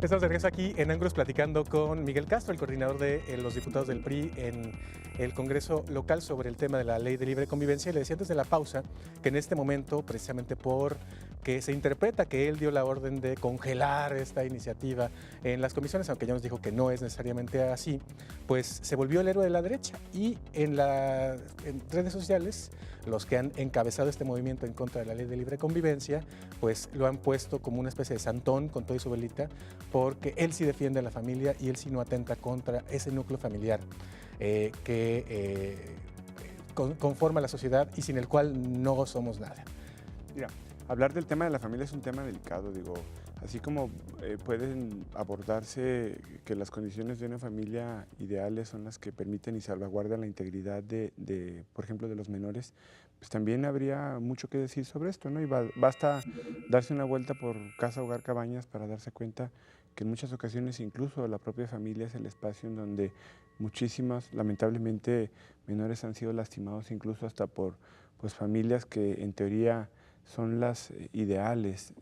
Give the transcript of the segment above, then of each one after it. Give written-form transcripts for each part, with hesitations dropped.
Estamos de regreso aquí en Ángulos platicando con Miguel Castro, el coordinador de los diputados del PRI en el Congreso local sobre el tema de la Ley de Libre Convivencia. Y le decía antes de la pausa que en este momento, precisamente por que se interpreta que él dio la orden de congelar esta iniciativa en las comisiones, aunque ya nos dijo que no es necesariamente así, pues se volvió el héroe de la derecha. Y en redes sociales, los que han encabezado este movimiento en contra de la Ley de Libre Convivencia, pues lo han puesto como una especie de santón con todo y su velita, porque él sí defiende a la familia y él sí no atenta contra ese núcleo familiar que conforma la sociedad y sin el cual no somos nada. Mira, hablar del tema de la familia es un tema delicado, digo, así como pueden abordarse que las condiciones de una familia ideales son las que permiten y salvaguardan la integridad por ejemplo, de los menores, pues también habría mucho que decir sobre esto, ¿no? Y basta darse una vuelta por Casa Hogar Cabañas para darse cuenta que en muchas ocasiones incluso la propia familia es el espacio en donde muchísimas, lamentablemente, menores han sido lastimados incluso hasta por pues, familias que en teoría son las ideales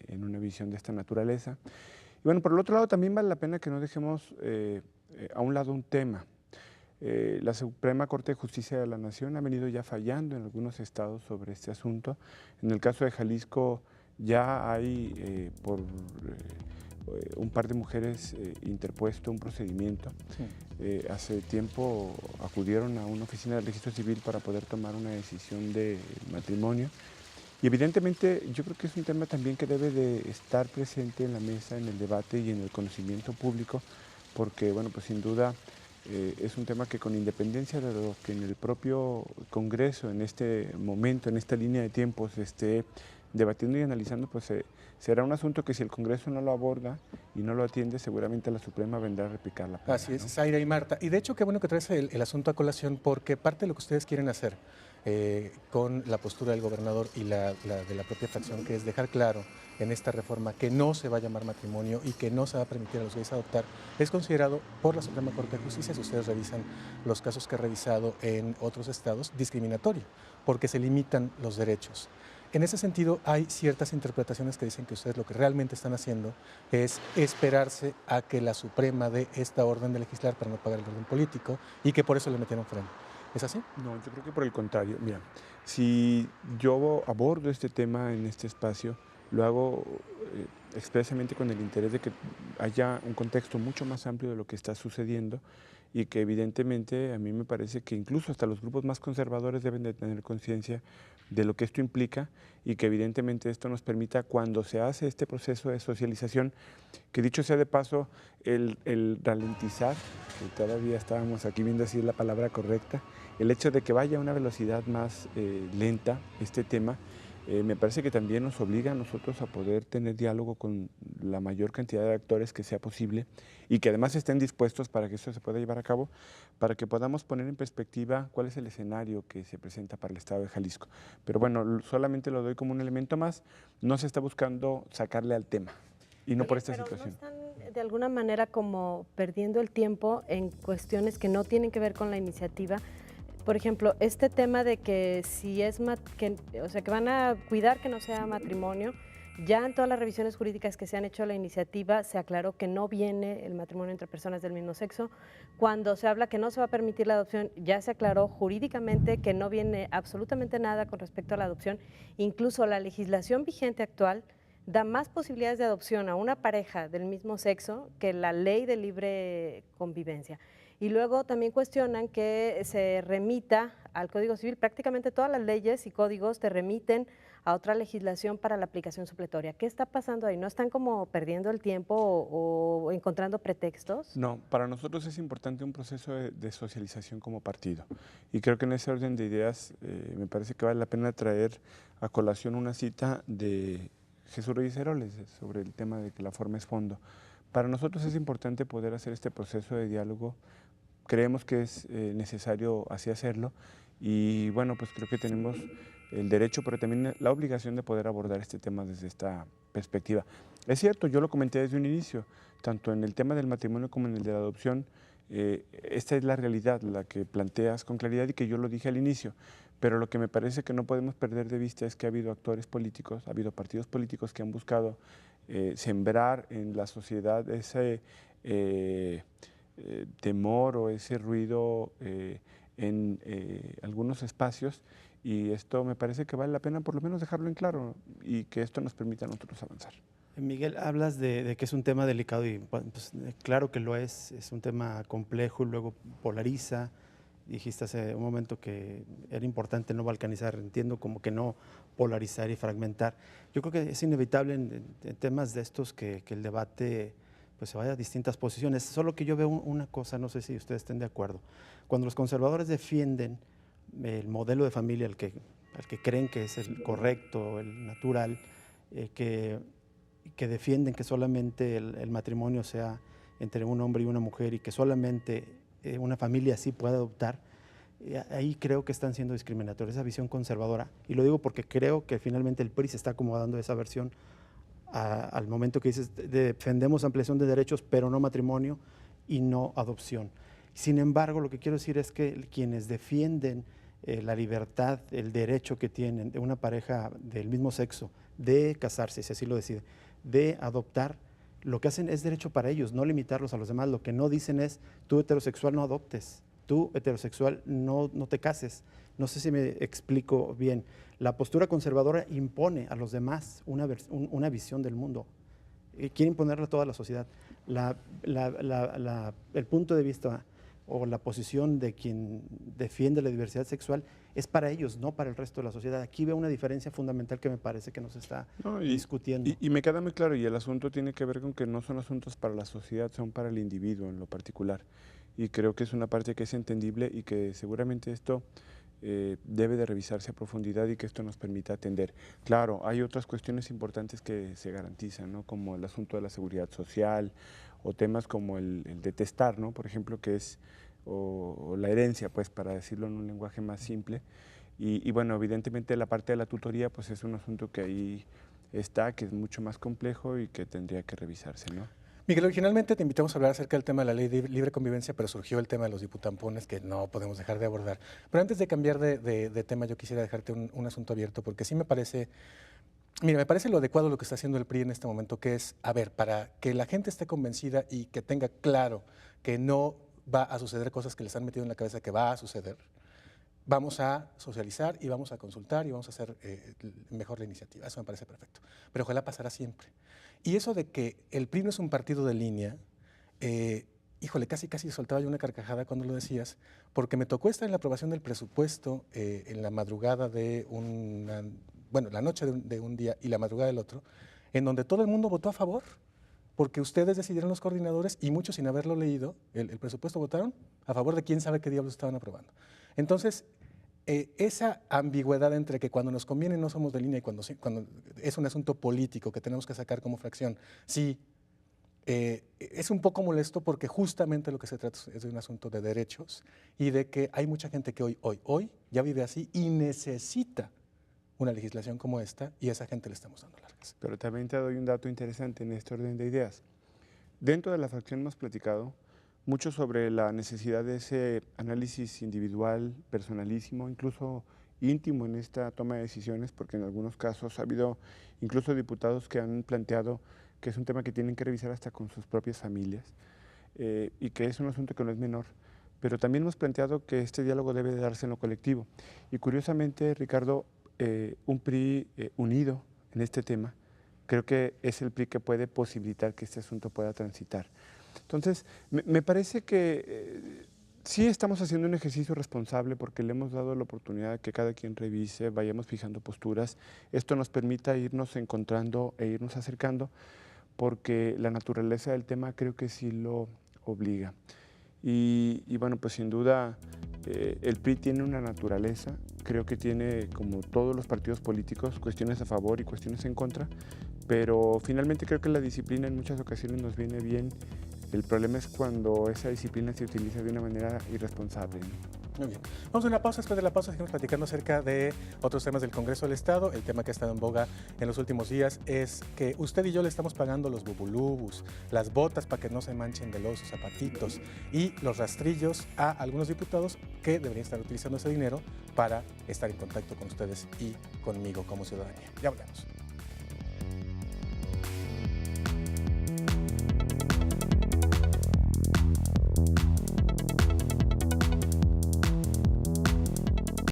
en una visión de esta naturaleza. Y bueno, por el otro lado también vale la pena que no dejemos a un lado un tema. La Suprema Corte de Justicia de la Nación ha venido ya fallando en algunos estados sobre este asunto. En el caso de Jalisco ya hay por un par de mujeres interpuesto un procedimiento. Sí. Hace tiempo acudieron a una oficina del registro civil para poder tomar una decisión de matrimonio. Y evidentemente yo creo que es un tema también que debe de estar presente en la mesa, en el debate y en el conocimiento público, porque bueno, pues sin duda es un tema que con independencia de lo que en el propio Congreso, en este momento, en esta línea de tiempos, se esté debatiendo y analizando, pues será un asunto que si el Congreso no lo aborda y no lo atiende, seguramente la Suprema vendrá a replicar la pena. Así es, ¿no? Zaira y Marta. Y de hecho, qué bueno que traes el asunto a colación, porque parte de lo que ustedes quieren hacer con la postura del gobernador y la de la propia facción, que es dejar claro en esta reforma que no se va a llamar matrimonio y que no se va a permitir a los gays adoptar, es considerado por la Suprema Corte de Justicia, si ustedes revisan los casos que he revisado en otros estados, discriminatorio, porque se limitan los derechos. En ese sentido, hay ciertas interpretaciones que dicen que ustedes lo que realmente están haciendo es esperarse a que la Suprema dé esta orden de legislar para no pagar el orden político y que por eso le metieron freno. ¿Es así? No, yo creo que por el contrario. Mira, si yo abordo este tema en este espacio, lo hago expresamente con el interés de que haya un contexto mucho más amplio de lo que está sucediendo y que evidentemente a mí me parece que incluso hasta los grupos más conservadores deben de tener conciencia de lo que esto implica y que evidentemente esto nos permita, cuando se hace este proceso de socialización, que dicho sea de paso, el ralentizar, que todavía estábamos aquí viendo si es la palabra correcta, el hecho de que vaya a una velocidad más lenta este tema, me parece que también nos obliga a nosotros a poder tener diálogo con la mayor cantidad de actores que sea posible y que además estén dispuestos para que eso se pueda llevar a cabo, para que podamos poner en perspectiva cuál es el escenario que se presenta para el estado de Jalisco. Pero bueno, solamente lo doy como un elemento más, no se está buscando sacarle al tema y no por esta situación. ¿No están de alguna manera como perdiendo el tiempo en cuestiones que no tienen que ver con la iniciativa? Por ejemplo, este tema de que si es que van a cuidar que no sea matrimonio, ya en todas las revisiones jurídicas que se han hecho a la iniciativa se aclaró que no viene el matrimonio entre personas del mismo sexo. Cuando se habla que no se va a permitir la adopción, ya se aclaró jurídicamente que no viene absolutamente nada con respecto a la adopción. Incluso la legislación vigente actual da más posibilidades de adopción a una pareja del mismo sexo que la ley de libre convivencia. Y luego también cuestionan que se remita al Código Civil. Prácticamente todas las leyes y códigos te remiten a otra legislación para la aplicación supletoria. ¿Qué está pasando ahí? ¿No están como perdiendo el tiempo o encontrando pretextos? No, para nosotros es importante un proceso de socialización como partido. Y creo que en ese orden de ideas me parece que vale la pena traer a colación una cita de Jesús Reyes Heroles sobre el tema de que la forma es fondo. Para nosotros es importante poder hacer este proceso de diálogo. Creemos que es necesario así hacerlo y bueno, pues creo que tenemos el derecho, pero también la obligación de poder abordar este tema desde esta perspectiva. Es cierto, yo lo comenté desde un inicio, tanto en el tema del matrimonio como en el de la adopción, esta es la realidad, la que planteas con claridad y que yo lo dije al inicio, pero lo que me parece que no podemos perder de vista es que ha habido actores políticos, ha habido partidos políticos que han buscado sembrar en la sociedad ese temor o ese ruido en algunos espacios, y esto me parece que vale la pena por lo menos dejarlo en claro y que esto nos permita a nosotros avanzar. Miguel, hablas de que es un tema delicado y pues, claro que lo es un tema complejo y luego polariza. Dijiste hace un momento que era importante no balcanizar, entiendo como que no polarizar y fragmentar. Yo creo que es inevitable en temas de estos que el debate pues, se vaya a distintas posiciones, solo que yo veo una cosa, no sé si ustedes estén de acuerdo. Cuando los conservadores defienden el modelo de familia, el que creen que es el correcto, el natural, que defienden que solamente el matrimonio sea entre un hombre y una mujer y que solamente una familia así pueda adoptar, ahí creo que están siendo discriminatorios, esa visión conservadora. Y lo digo porque creo que finalmente el PRI se está acomodando a esa versión al momento que dices, defendemos ampliación de derechos, pero no matrimonio y no adopción. Sin embargo, lo que quiero decir es que quienes defienden la libertad, el derecho que tienen de una pareja del mismo sexo de casarse, si así lo decide, de adoptar, lo que hacen es derecho para ellos, no limitarlos a los demás. Lo que no dicen es, tú heterosexual no adoptes, tú heterosexual no te cases. No sé si me explico bien. La postura conservadora impone a los demás una visión del mundo. Quiere imponerla a toda la sociedad. El punto de vista o la posición de quien defiende la diversidad sexual es para ellos, no para el resto de la sociedad. Aquí veo una diferencia fundamental que me parece que nos está discutiendo. Y me queda muy claro, y el asunto tiene que ver con que no son asuntos para la sociedad, son para el individuo en lo particular. Y creo que es una parte que es entendible y que seguramente esto debe de revisarse a profundidad y que esto nos permita atender. Claro, hay otras cuestiones importantes que se garantizan, ¿no? Como el asunto de la seguridad social o temas como el de testar, ¿no? Por ejemplo, que es o la herencia, pues para decirlo en un lenguaje más simple. Y bueno, evidentemente la parte de la tutoría pues es un asunto que ahí está, que es mucho más complejo y que tendría que revisarse, ¿no? Miguel, originalmente te invitamos a hablar acerca del tema de la ley de libre convivencia, pero surgió el tema de los diputampones que no podemos dejar de abordar. Pero antes de cambiar de tema, yo quisiera dejarte un asunto abierto, porque sí me parece, mira, me parece lo adecuado lo que está haciendo el PRI en este momento, que es, a ver, para que la gente esté convencida y que tenga claro que no va a suceder cosas que les han metido en la cabeza que va a suceder, vamos a socializar y vamos a consultar y vamos a hacer mejor la iniciativa. Eso me parece perfecto. Pero ojalá pasara siempre. Y eso de que el PRI no es un partido de línea, híjole, casi soltaba yo una carcajada cuando lo decías, porque me tocó estar en la aprobación del presupuesto en la madrugada de la noche de un día y la madrugada del otro, en donde todo el mundo votó a favor, porque ustedes decidieron los coordinadores y muchos sin haberlo leído, el presupuesto votaron a favor de quién sabe qué diablos estaban aprobando. Entonces, esa ambigüedad entre que cuando nos conviene no somos de línea y cuando es un asunto político que tenemos que sacar como fracción, sí, es un poco molesto porque justamente lo que se trata es de un asunto de derechos y de que hay mucha gente que hoy ya vive así y necesita una legislación como esta y a esa gente le estamos dando largas. Pero también te doy un dato interesante en este orden de ideas. Dentro de la fracción hemos platicado mucho sobre la necesidad de ese análisis individual, personalísimo, incluso íntimo en esta toma de decisiones, porque en algunos casos ha habido incluso diputados que han planteado que es un tema que tienen que revisar hasta con sus propias familias y que es un asunto que no es menor. Pero también hemos planteado que este diálogo debe de darse en lo colectivo. Y curiosamente, Ricardo, un PRI unido en este tema, creo que es el PRI que puede posibilitar que este asunto pueda transitar. Entonces, me parece que sí estamos haciendo un ejercicio responsable porque le hemos dado la oportunidad de que cada quien revise, vayamos fijando posturas. Esto nos permita irnos encontrando e irnos acercando porque la naturaleza del tema creo que sí lo obliga. Y bueno, pues sin duda el PRI tiene una naturaleza, creo que tiene, como todos los partidos políticos, cuestiones a favor y cuestiones en contra, pero finalmente creo que la disciplina en muchas ocasiones nos viene bien. El problema es cuando esa disciplina se utiliza de una manera irresponsable, ¿no? Muy bien. Vamos a una pausa. Después de la pausa seguimos platicando acerca de otros temas del Congreso del Estado. El tema que ha estado en boga en los últimos días es que usted y yo le estamos pagando los bubulubus, las botas para que no se manchen de los zapatitos y los rastrillos a algunos diputados que deberían estar utilizando ese dinero para estar en contacto con ustedes y conmigo como ciudadanía. Ya volvemos.